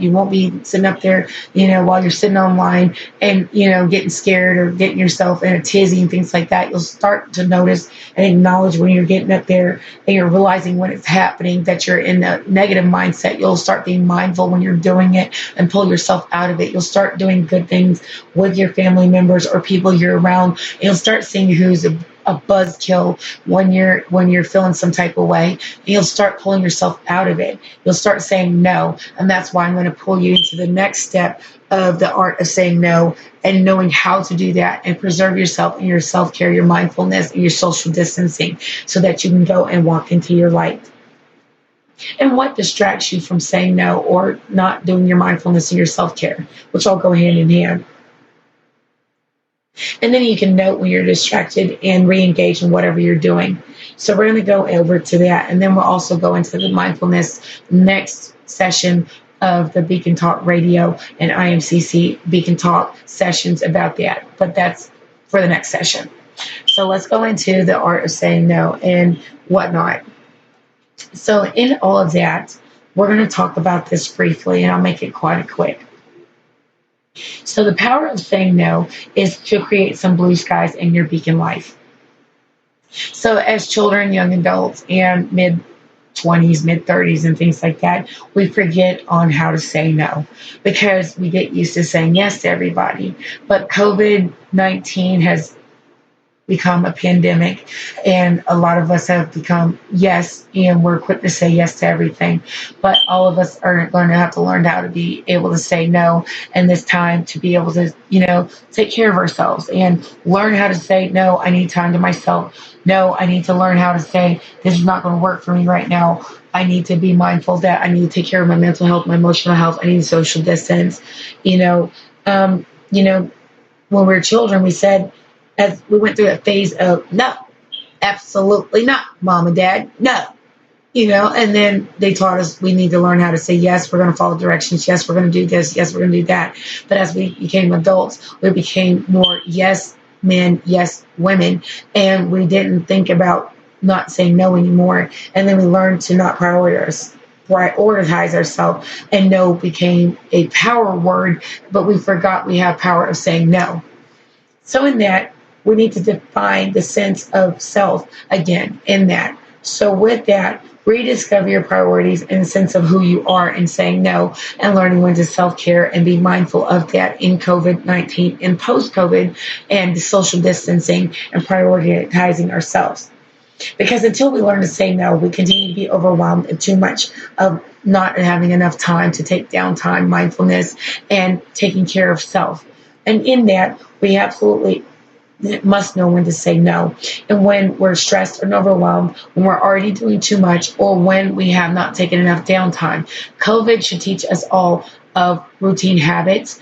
You won't be sitting up there, while you're sitting online and, getting scared or getting yourself in a tizzy and things like that. You'll start to notice and acknowledge when you're getting up there and you're realizing when it's happening that you're in a negative mindset. You'll start being mindful when you're doing it and pull yourself out of it. You'll start doing good things with your family members or people you're around. And you'll start seeing who's a buzzkill when you're feeling some type of way. And you'll start pulling yourself out of it. You'll start saying no. And that's why I'm going to pull you into the next step of the art of saying no and knowing how to do that and preserve yourself and your self-care, your mindfulness, and your social distancing so that you can go and walk into your light. And what distracts you from saying no or not doing your mindfulness and your self-care, which all go hand in hand. And then you can note when you're distracted and re-engage in whatever you're doing. So we're going to go over to that. And then we'll also go into the mindfulness next session of the Beacon Talk Radio and Am CiCi Beacon Talk sessions about that. But that's for the next session. So let's go into the art of saying no and whatnot. So in all of that, we're going to talk about this briefly, and I'll make it quite quick. So the power of saying no is to create some blue skies in your beacon life. So as children, young adults, and mid-20s, mid-30s, and things like that, we forget on how to say no because we get used to saying yes to everybody. But COVID-19 has become a pandemic, and a lot of us have become yes, and we're quick to say yes to everything. But all of us are going to have to learn how to be able to say no, and this time to be able to, take care of ourselves and learn how to say no. I need time to myself. No, I need to learn how to say this is not going to work for me right now. I need to be mindful that I need to take care of my mental health, my emotional health. I need social distance. When we were children, we said, as we went through that phase of no, absolutely not, mom and dad, no, and then they taught us we need to learn how to say yes, we're going to follow directions, yes, we're going to do this, yes, we're going to do that. But as we became adults, we became more yes men, yes women, and we didn't think about not saying no anymore. And then we learned to not prioritize ourselves, and no became a power word, but we forgot we have power of saying no. So in that, we need to define the sense of self again in that. So with that, rediscover your priorities and the sense of who you are in saying no and learning when to self-care and be mindful of that in COVID-19 and post-COVID and the social distancing and prioritizing ourselves. Because until we learn to say no, we continue to be overwhelmed and too much of not having enough time to take downtime, mindfulness, and taking care of self. And in that, we absolutely must know when to say no. And when we're stressed and overwhelmed, when we're already doing too much, or when we have not taken enough downtime. COVID should teach us all of routine habits,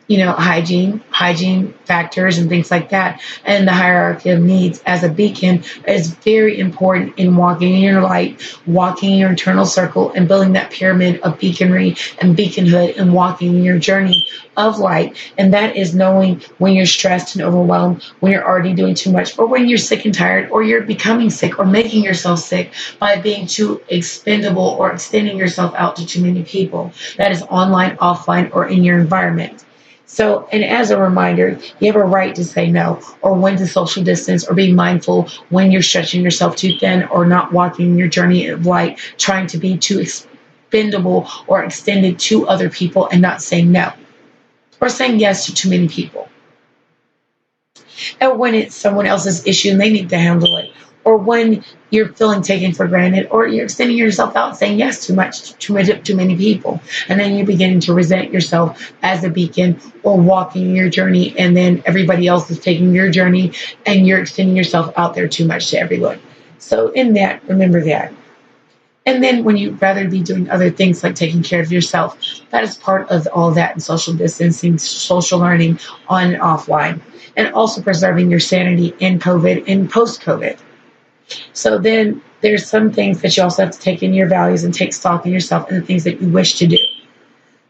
hygiene factors and things like that. And the hierarchy of needs as a beacon is very important in walking in your light, walking in your internal circle, and building that pyramid of beaconry and beaconhood and walking in your journey of light. And that is knowing when you're stressed and overwhelmed, when you're already doing too much, or when you're sick and tired, or you're becoming sick or making yourself sick by being too expendable or extending yourself out to too many people. That is online, offline, or in your environment. So, and as a reminder, you have a right to say no, or when to social distance, or be mindful when you're stretching yourself too thin or not walking your journey of light, trying to be too expendable or extended to other people and not saying no, or saying yes to too many people. And when it's someone else's issue and they need to handle it, or when you're feeling taken for granted, or you're extending yourself out, saying yes too many people, and then you're beginning to resent yourself as a beacon or walking your journey, and then everybody else is taking your journey, and you're extending yourself out there too much to everyone. So in that, remember that. And then when you'd rather be doing other things like taking care of yourself, that is part of all that in social distancing, social learning on and offline, and also preserving your sanity in COVID and post-COVID. So then there's some things that you also have to take in your values and take stock in yourself and the things that you wish to do.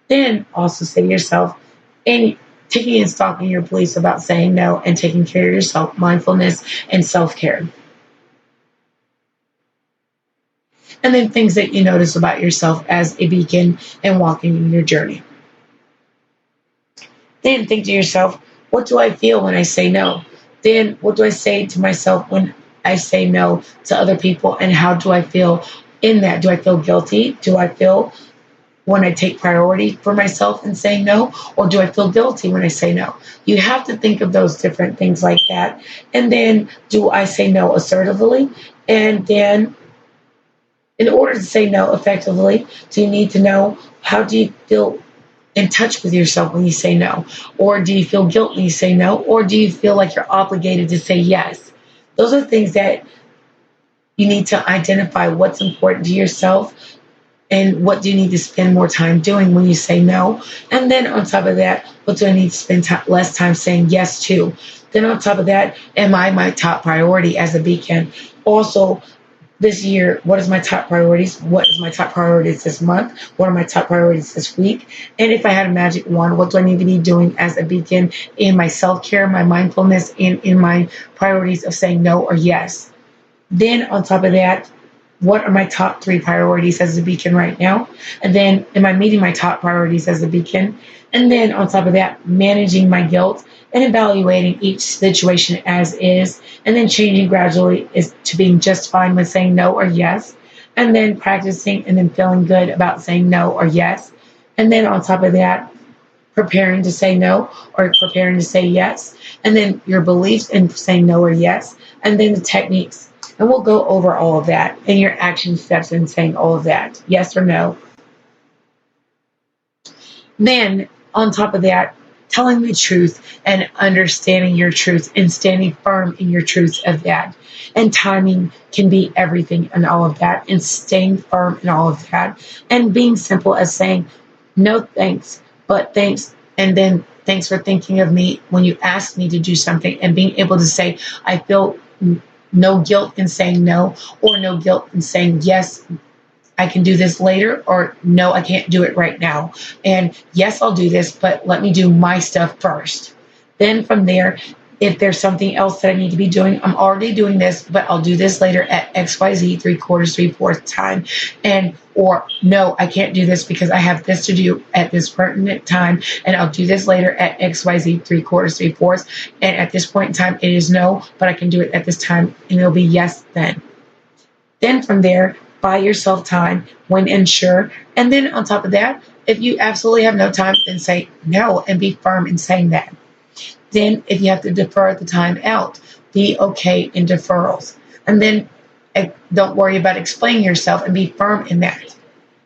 Then also say to yourself, and taking in stock in your beliefs about saying no and taking care of yourself, mindfulness and self-care. and then things that you notice about yourself as a beacon and walking in your journey. Then think to yourself, what do I feel when I say no? Then what do I say to myself when I say no to other people, and how do I feel in that? Do I feel guilty? Do I feel when I take priority for myself and say no, or do I feel guilty when I say no? You have to think of those different things like that. And then, do I say no assertively? And then, in order to say no effectively, do you need to know, how do you feel in touch with yourself when you say no? Or do you feel guilt when you say no? Or do you feel like you're obligated to say yes? Those are things that you need to identify, what's important to yourself and what do you need to spend more time doing when you say no. And then on top of that, what do I need to spend less time saying yes to? Then on top of that, am I my top priority as a beacon? Also, this year, what is my top priorities? What is my top priorities this month? What are my top priorities this week? And if I had a magic wand, what do I need to be doing as a beacon in my self-care, my mindfulness, and in my priorities of saying no or yes? Then on top of that, what are my top 3 priorities as a beacon right now? And then, am I meeting my top priorities as a beacon? And then on top of that, managing my guilt and evaluating each situation as is, and then changing gradually is to being just fine with saying no or yes, and then practicing and then feeling good about saying no or yes. And then on top of that, preparing to say no or preparing to say yes, and then your beliefs in saying no or yes, and then the techniques. And we'll go over all of that and your action steps in saying all of that, yes or no. Then, on top of that, telling the truth and understanding your truth and standing firm in your truth of that. And timing can be everything and all of that, and staying firm in all of that. And being simple as saying, no thanks, but thanks. And then, thanks for thinking of me when you asked me to do something, and being able to say, I feel no guilt in saying no, or no guilt in saying yes, I can do this later, or no, I can't do it right now. And yes, I'll do this, but let me do my stuff first. Then from there, if there's something else that I need to be doing, I'm already doing this, but I'll do this later at XYZ 3/4, 3/4 time. And, or no, I can't do this because I have this to do at this pertinent time, and I'll do this later at XYZ 3/4, 3/4. And at this point in time, it is no, but I can do it at this time, and it'll be yes then. Then from there, buy yourself time when unsure. And then on top of that, if you absolutely have no time, then say no and be firm in saying that. Then if you have to defer the time out, be okay in deferrals. And then don't worry about explaining yourself, and be firm in that.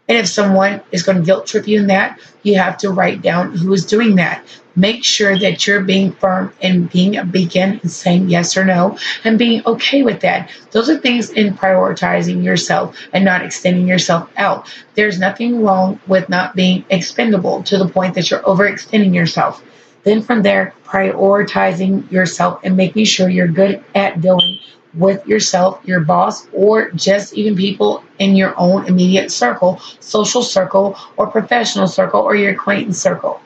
And if someone is going to guilt trip you in that, you have to write down who is doing that. Make sure that you're being firm and being a beacon and saying yes or no, and being okay with that. Those are things in prioritizing yourself and not extending yourself out. There's nothing wrong with not being expendable to the point that you're overextending yourself. Then from there, prioritizing yourself and making sure you're good at dealing with yourself, your boss, or just even people in your own immediate circle, social circle, or professional circle, or your acquaintance circle.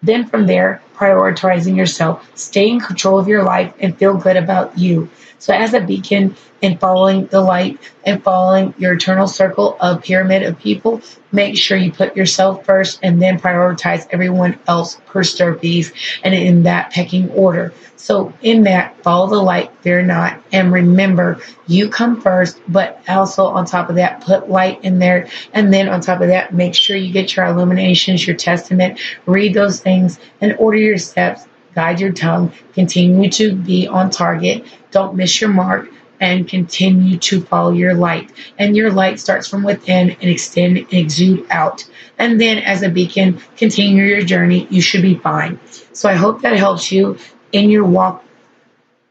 Then from there, prioritizing yourself, stay in control of your life, and feel good about you. So as a beacon and following the light and following your eternal circle of pyramid of people, make sure you put yourself first and then prioritize everyone else per stirpies and in that pecking order. So in that, follow the light, fear not, and remember, you come first, but also on top of that, put light in there. And then on top of that, make sure you get your illuminations, your testament, read those things, and order your steps, guide your tongue, continue to be on target, don't miss your mark, and continue to follow your light. And your light starts from within and extend and exude out. And then as a beacon, continue your journey. You should be fine. So I hope that helps you in your walk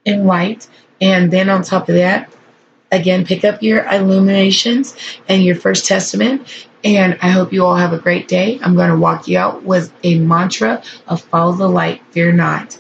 in light. And then on top of that, again, pick up your illuminations and your first testament. And I hope you all have a great day. I'm going to walk you out with a mantra of follow the light, fear not.